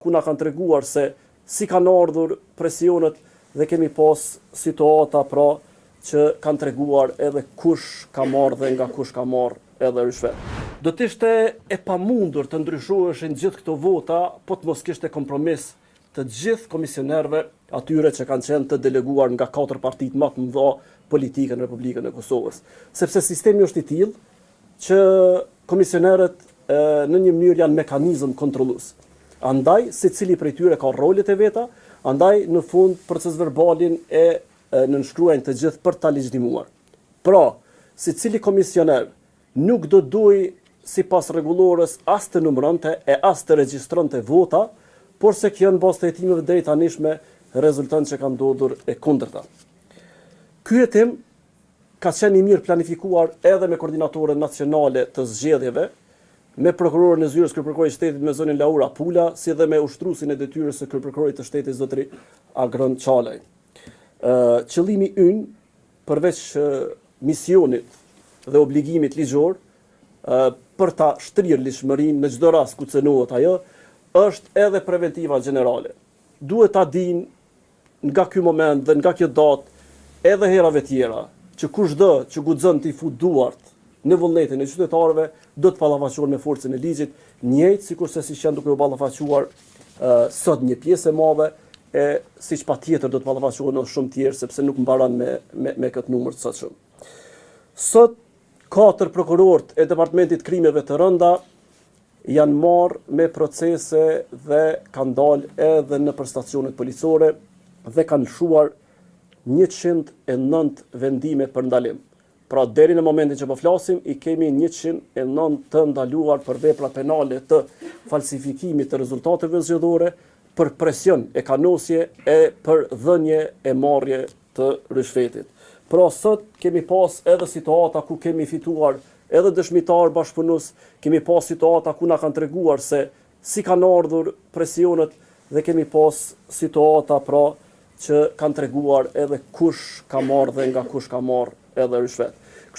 ku na kanë treguar se si kanë ardhur presionet dhe kemi pas situata pra që kanë treguar edhe kush ka marrë dhe nga kush ka marrë edhe rishvet. Do të ishte e pamundur të ndryshoheshin gjithë këto vota, po të mos kishte kompromis të gjithë komisionerëve atyre që kanë qenë të deleguar nga 4 partitë më të mëdha politike në Republikën e Kosovës. Sepse sistemi është i tillë që komisionerët në një mënyrë janë mekanizëm kontrollues. Andaj, secili prej tyre ka rolet e veta, andaj në fund proces verbalin e nënshkruajnë të gjithë për ta legjitimuar. Pra, secili komisioner nuk do duaj sipas rregullores as të numëronte e as të regjistronte vota, por se kjo në bazë të hetimeve deri tanishme rezulton që ka ndodhur e kundërta. Ky hetim ka qenë i mirë planifikuar edhe me koordinatorën nacionale të zgjedhjeve, me prokurorën e zyrës kryeprokurorit të shtetit me zonin Laura Pula, si dhe me ushtruesin e detyrës së kryeprokurorit të shtetit zotëri Agron Çalaj. Qëllimi ynë, përveç misionit dhe obligimit ligjor, për ta shtrirë lishmërinë në çdo rast ku cënohet ajo, është edhe preventiva gjenerale. Duhet ta dinë nga ky moment dhe nga kjo datë edhe herave tjera që kushdo që guxon të i fut duart në vullnetin e qytetarëve do të ballafaqohet me forcën e ligjit, njëjtë sikurse si janë duke u ballafaquar sot një pjesë e madhe e siç patjetër do të ballafaqohen edhe shumë tjerë sepse nuk mbaron me këtë numër të sotshëm. Sot 4 prokurorët e Departamentit Krimeve të Rënda janë marrë me procese dhe kanë dalë edhe në stacionet policore dhe kanë lëshuar 109 vendime për ndalim. Pra deri në momentin që po flasim, i kemi 109 të ndaluar për vepra penale të falsifikimit të rezultateve zgjedhore, për presion e kanosje e për dhënje e marrje të rishvetit. Pra sot kemi pas edhe situata ku kemi fituar edhe dëshmitar bashkëpunues, kemi pas situata ku na kanë treguar se si kanë ardhur presionet dhe kemi pas situata pra që kanë treguar edhe kush ka marrë dhe nga kush ka marrë edhe rishvet.